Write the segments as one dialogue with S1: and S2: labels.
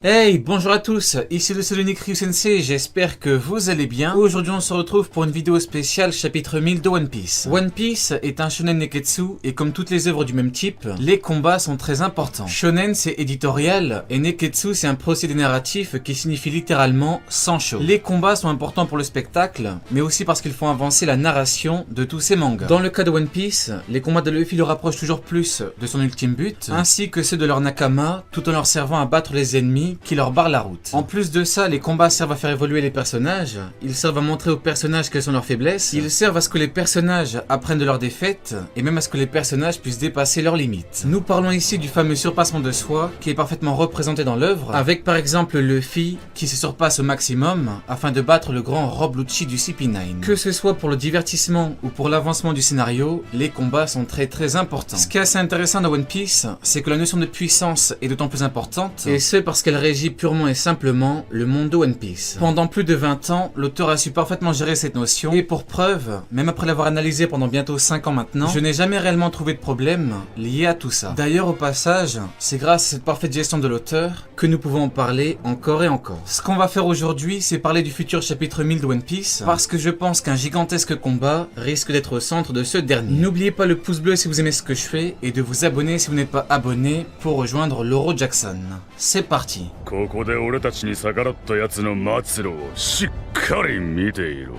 S1: Hey, bonjour à tous, ici le seul unique Ryu Sensei, j'espère que vous allez bien. Aujourd'hui on se retrouve pour une vidéo spéciale chapitre 1000 de One Piece. One Piece est un shonen neketsu et comme toutes les œuvres du même type, les combats sont très importants. Shonen c'est éditorial et neketsu c'est un procédé narratif qui signifie littéralement sans show. Les combats sont importants pour le spectacle, mais aussi parce qu'ils font avancer la narration de tous ces mangas. Dans le cas de One Piece, les combats de Luffy le rapprochent toujours plus de son ultime but, ainsi que ceux de leur nakama, tout en leur servant à battre les ennemis qui leur barrent la route. En plus de ça, les combats servent à faire évoluer les personnages, ils servent à montrer aux personnages quelles sont leurs faiblesses, ils servent à ce que les personnages apprennent de leurs défaites, et même à ce que les personnages puissent dépasser leurs limites. Nous parlons ici du fameux surpassement de soi, qui est parfaitement représenté dans l'œuvre, avec par exemple Luffy, qui se surpasse au maximum, afin de battre le grand Rob Lucci du CP9. Que ce soit pour le divertissement ou pour l'avancement du scénario, les combats sont très importants. Ce qui est assez intéressant dans One Piece, c'est que la notion de puissance est d'autant plus importante, et ce parce qu'elle régit purement et simplement le monde de One Piece. Pendant plus de 20 ans, l'auteur a su parfaitement gérer cette notion, et pour preuve, même après l'avoir analysé pendant bientôt 5 ans maintenant, je n'ai jamais réellement trouvé de problème lié à tout ça. D'ailleurs, au passage, c'est grâce à cette parfaite gestion de l'auteur que nous pouvons en parler encore et encore. Ce qu'on va faire aujourd'hui, c'est parler du futur chapitre 1000 de One Piece, parce que je pense qu'un gigantesque combat risque d'être au centre de ce dernier. N'oubliez pas le pouce bleu si vous aimez ce que je fais, et de vous abonner si vous n'êtes pas abonné pour rejoindre Loro Jackson. C'est parti.
S2: ここで俺たちに逆らった奴の末路をしっかり見ていろ。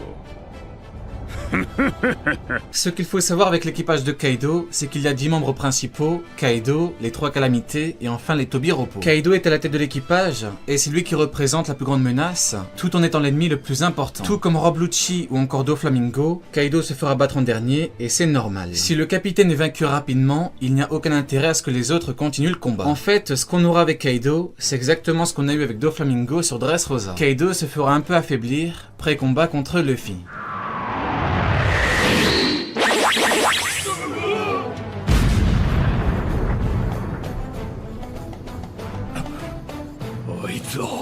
S1: Ce qu'il faut savoir avec l'équipage de Kaido, c'est qu'il y a 10 membres principaux, Kaido, les 3 calamités et enfin les Tobiropo. Kaido est à la tête de l'équipage et c'est lui qui représente la plus grande menace, tout en étant l'ennemi le plus important. Tout comme Rob Lucci ou encore Doflamingo, Kaido se fera battre en dernier et c'est normal. Si le capitaine est vaincu rapidement, il n'y a aucun intérêt à ce que les autres continuent le combat. En fait, ce qu'on aura avec Kaido, c'est exactement ce qu'on a eu avec Doflamingo sur Dressrosa. Kaido se fera un peu affaiblir, pré-combat contre Luffy.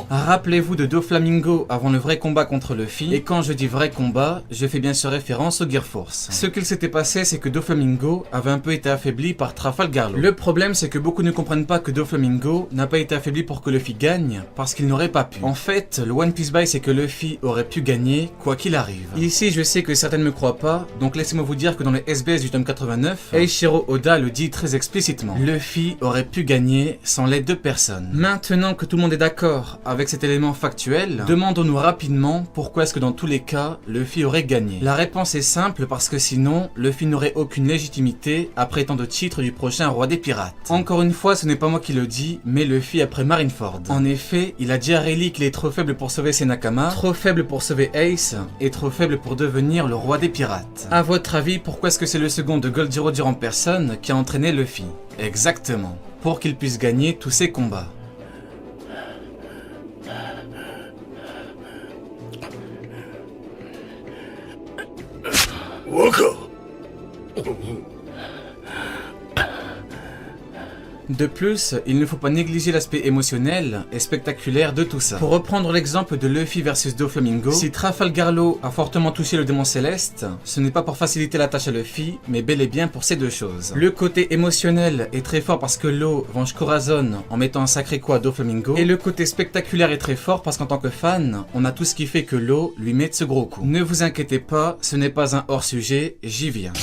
S1: Rappelez-vous de Doflamingo avant le vrai combat contre Luffy, et quand je dis vrai combat, je fais bien sûr référence au Gear Force. Ce qu'il s'était passé, c'est que Doflamingo avait un peu été affaibli par Trafalgar Law. Le problème, c'est que beaucoup ne comprennent pas que Doflamingo n'a pas été affaibli pour que Luffy gagne, parce qu'il n'aurait pas pu. En fait, le One Piece Buy, c'est que Luffy aurait pu gagner, quoi qu'il arrive. Ici, je sais que certains ne me croient pas, donc laissez-moi vous dire que dans le SBS du tome 89, Eiichiro Oda le dit très explicitement. Luffy aurait pu gagner sans l'aide de personne. Maintenant que tout le monde est d'accord avec cet élément factuel, demandons-nous rapidement pourquoi est-ce que dans tous les cas, Luffy aurait gagné. La réponse est simple parce que sinon, Luffy n'aurait aucune légitimité à prétendre au titre du prochain roi des pirates. Encore une fois, ce n'est pas moi qui le dis, mais Luffy après Marineford. En effet, il a dit à Rayleigh qu'il est trop faible pour sauver ses Nakama, trop faible pour sauver Ace, et trop faible pour devenir le roi des pirates. À votre avis, pourquoi est-ce que c'est le second de Gold Zero en personne qui a entraîné Luffy? Exactement, pour qu'il puisse gagner tous ses combats. De plus, il ne faut pas négliger l'aspect émotionnel et spectaculaire de tout ça. Pour reprendre l'exemple de Luffy versus Doflamingo, si Trafalgar Law a fortement touché le démon céleste, ce n'est pas pour faciliter la tâche à Luffy, mais bel et bien pour ces deux choses. Le côté émotionnel est très fort parce que Law venge Corazon en mettant un sacré coup à Doflamingo, et le côté spectaculaire est très fort parce qu'en tant que fan, on a tout ce qui fait que Law lui mette ce gros coup. Ne vous inquiétez pas, ce n'est pas un hors-sujet, j'y viens.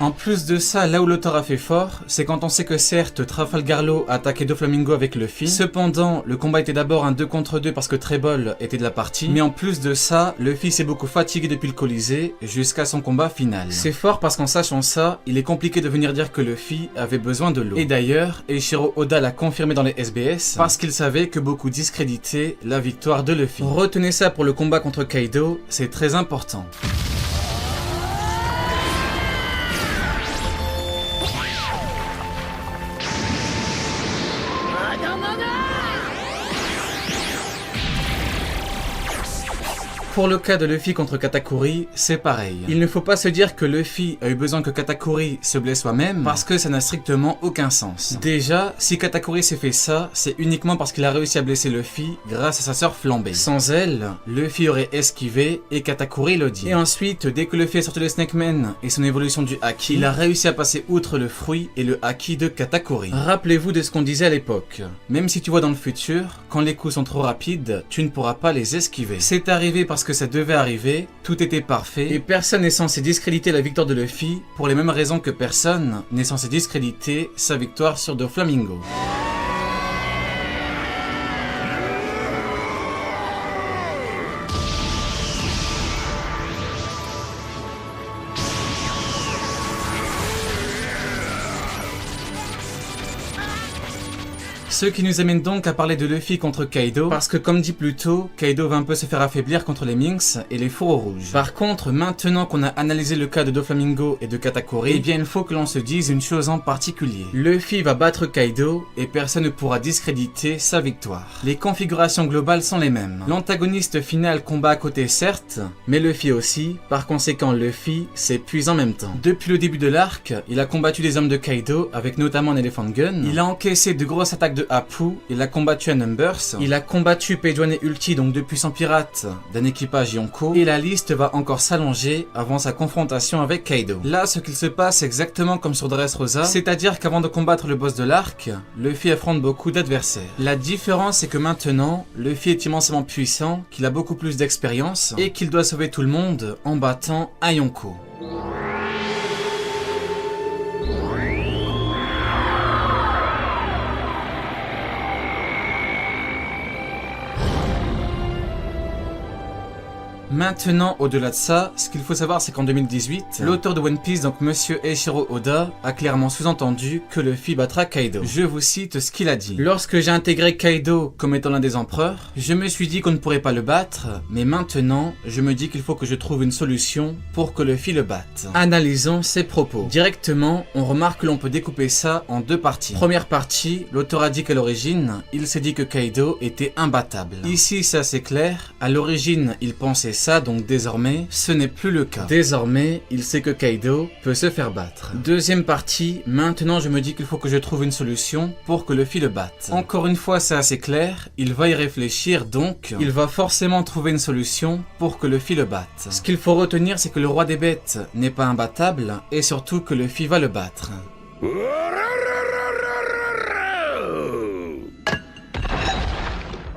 S1: En plus de ça, là où l'auteur a fait fort, c'est quand on sait que certes, Trafalgar Law a attaqué Doflamingo avec Luffy. Cependant, le combat était d'abord un 2 contre 2 parce que Treble était de la partie. Mais en plus de ça, Luffy s'est beaucoup fatigué depuis le Colisée jusqu'à son combat final. C'est fort parce qu'en sachant ça, il est compliqué de venir dire que Luffy avait besoin de l'eau. Et d'ailleurs, Eiichiro Oda l'a confirmé dans les SBS parce qu'il savait que beaucoup discréditaient la victoire de Luffy. Retenez ça pour le combat contre Kaido, c'est très important. Pour le cas de Luffy contre Katakuri, c'est pareil. Il ne faut pas se dire que Luffy a eu besoin que Katakuri se blesse soi-même, parce que ça n'a strictement aucun sens. Déjà, si Katakuri s'est fait ça, c'est uniquement parce qu'il a réussi à blesser Luffy grâce à sa sœur flambée. Sans elle, Luffy aurait esquivé et Katakuri le dit. Et ensuite, dès que Luffy est sorti de Snake Man et son évolution du Haki, il a réussi à passer outre le fruit et le Haki de Katakuri. Rappelez-vous de ce qu'on disait à l'époque. Même si tu vois dans le futur, quand les coups sont trop rapides, tu ne pourras pas les esquiver. C'est arrivé parce que ça devait arriver, tout était parfait, et personne n'est censé discréditer la victoire de Luffy pour les mêmes raisons que personne n'est censé discréditer sa victoire sur Doflamingo. Ce qui nous amène donc à parler de Luffy contre Kaido, parce que comme dit plus tôt, Kaido va un peu se faire affaiblir contre les Minks et les fourreaux rouges. Par contre, maintenant qu'on a analysé le cas de Doflamingo et de Katakuri, eh bien il faut que l'on se dise une chose en particulier. Luffy va battre Kaido et personne ne pourra discréditer sa victoire. Les configurations globales sont les mêmes. L'antagoniste final combat à côté certes, mais Luffy aussi, par conséquent Luffy s'épuise en même temps. Depuis le début de l'arc, il a combattu des hommes de Kaido avec notamment un Elephant Gun, il a encaissé de grosses attaques de Apu, il a combattu à Numbers, il a combattu Page-One et Ulti, donc deux puissants pirates d'un équipage Yonko, et la liste va encore s'allonger avant sa confrontation avec Kaido. Là, ce qu'il se passe exactement comme sur Dressrosa, c'est-à-dire qu'avant de combattre le boss de l'arc, Luffy affronte beaucoup d'adversaires. La différence c'est que maintenant, Luffy est immensément puissant, qu'il a beaucoup plus d'expérience, et qu'il doit sauver tout le monde en battant un Yonko. Maintenant, au-delà de ça, ce qu'il faut savoir c'est qu'en 2018, l'auteur de One Piece, donc Monsieur Eiichiro Oda, a clairement sous-entendu que Luffy battra Kaido. Je vous cite ce qu'il a dit. Lorsque j'ai intégré Kaido comme étant l'un des empereurs, je me suis dit qu'on ne pourrait pas le battre, mais maintenant, je me dis qu'il faut que je trouve une solution pour que Luffy le batte. Analysons ses propos. Directement, on remarque que l'on peut découper ça en deux parties. Première partie, l'auteur a dit qu'à l'origine, il s'est dit que Kaido était imbattable. Ici, c'est assez clair, à l'origine, il pensait ça, donc désormais, ce n'est plus le cas. Désormais, il sait que Kaido peut se faire battre. Deuxième partie, maintenant je me dis qu'il faut que je trouve une solution pour que Luffy le batte. Encore une fois, c'est assez clair, il va y réfléchir, donc il va forcément trouver une solution pour que Luffy le batte. Ce qu'il faut retenir, c'est que le roi des bêtes n'est pas imbattable, et surtout que Luffy va le battre.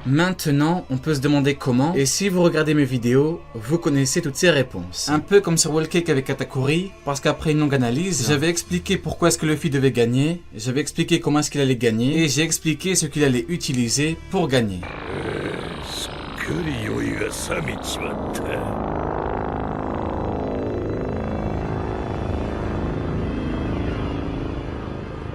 S1: Maintenant, on peut se demander comment, et si vous regardez mes vidéos, vous connaissez toutes ces réponses. Un peu comme sur Whole Cake avec Katakuri, parce qu'après une longue analyse, j'avais expliqué pourquoi est-ce que Luffy devait gagner, j'avais expliqué comment est-ce qu'il allait gagner, et j'ai expliqué ce qu'il allait utiliser pour gagner.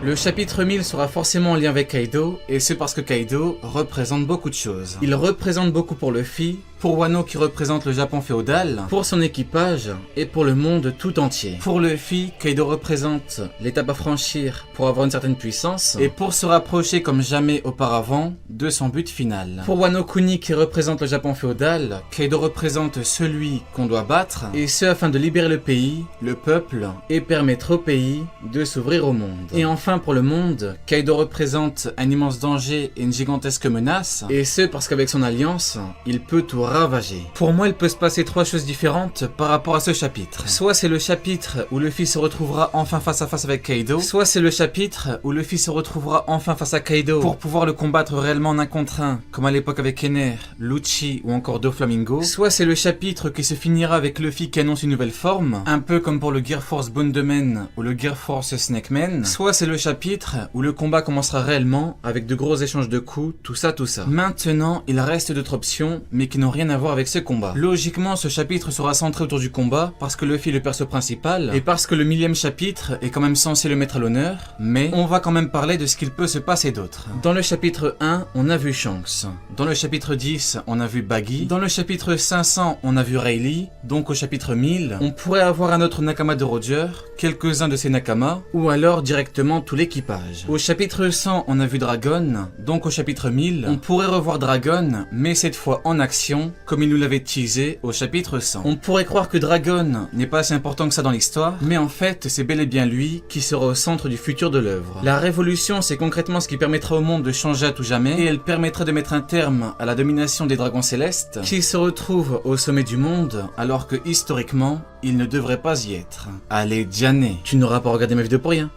S1: Le chapitre 1000 sera forcément en lien avec Kaido, et c'est parce que Kaido représente beaucoup de choses. Il représente beaucoup pour Luffy, pour Wano qui représente le Japon féodal, pour son équipage et pour le monde tout entier. Pour Luffy, Kaido représente l'étape à franchir pour avoir une certaine puissance et pour se rapprocher comme jamais auparavant de son but final. Pour Wano Kuni qui représente le Japon féodal, Kaido représente celui qu'on doit battre et ce afin de libérer le pays, le peuple et permettre au pays de s'ouvrir au monde. Et enfin pour le monde, Kaido représente un immense danger et une gigantesque menace et ce parce qu'avec son alliance, il peut tout ravager. Pour moi, il peut se passer trois choses différentes par rapport à ce chapitre. Soit c'est le chapitre où Luffy se retrouvera enfin face à face avec Kaido, soit c'est le chapitre où Luffy se retrouvera enfin face à Kaido pour pouvoir le combattre réellement en un contre un, comme à l'époque avec Ener, Lucci ou encore Doflamingo, soit c'est le chapitre qui se finira avec Luffy qui annonce une nouvelle forme, un peu comme pour le Gear Force Bondeman ou le Gear Force Snakeman, soit c'est le chapitre où le combat commencera réellement avec de gros échanges de coups, tout ça. Maintenant, il reste d'autres options, mais qui n'ont rien à voir avec ce combat. Logiquement, ce chapitre sera centré autour du combat parce que Luffy est le perso principal et parce que le 1000e chapitre est quand même censé le mettre à l'honneur, mais on va quand même parler de ce qu'il peut se passer d'autre. Dans le chapitre 1, on a vu Shanks. Dans le chapitre 10, on a vu Baggy. Dans le chapitre 500, on a vu Rayleigh. Donc au chapitre 1000, on pourrait avoir un autre Nakama de Roger, quelques-uns de ses Nakama, ou alors directement tout l'équipage. Au chapitre 100, on a vu Dragon. Donc au chapitre 1000, on pourrait revoir Dragon, mais cette fois en action Dragon, comme il nous l'avait teasé au chapitre 100. On pourrait croire que Dragon n'est pas assez important que ça dans l'histoire, mais en fait, c'est bel et bien lui qui sera au centre du futur de l'œuvre. La révolution, c'est concrètement ce qui permettra au monde de changer à tout jamais, et elle permettra de mettre un terme à la domination des dragons célestes, qui se retrouvent au sommet du monde, alors que historiquement, ils ne devraient pas y être. Allez, Diane, tu n'auras pas regardé ma vidéo pour rien.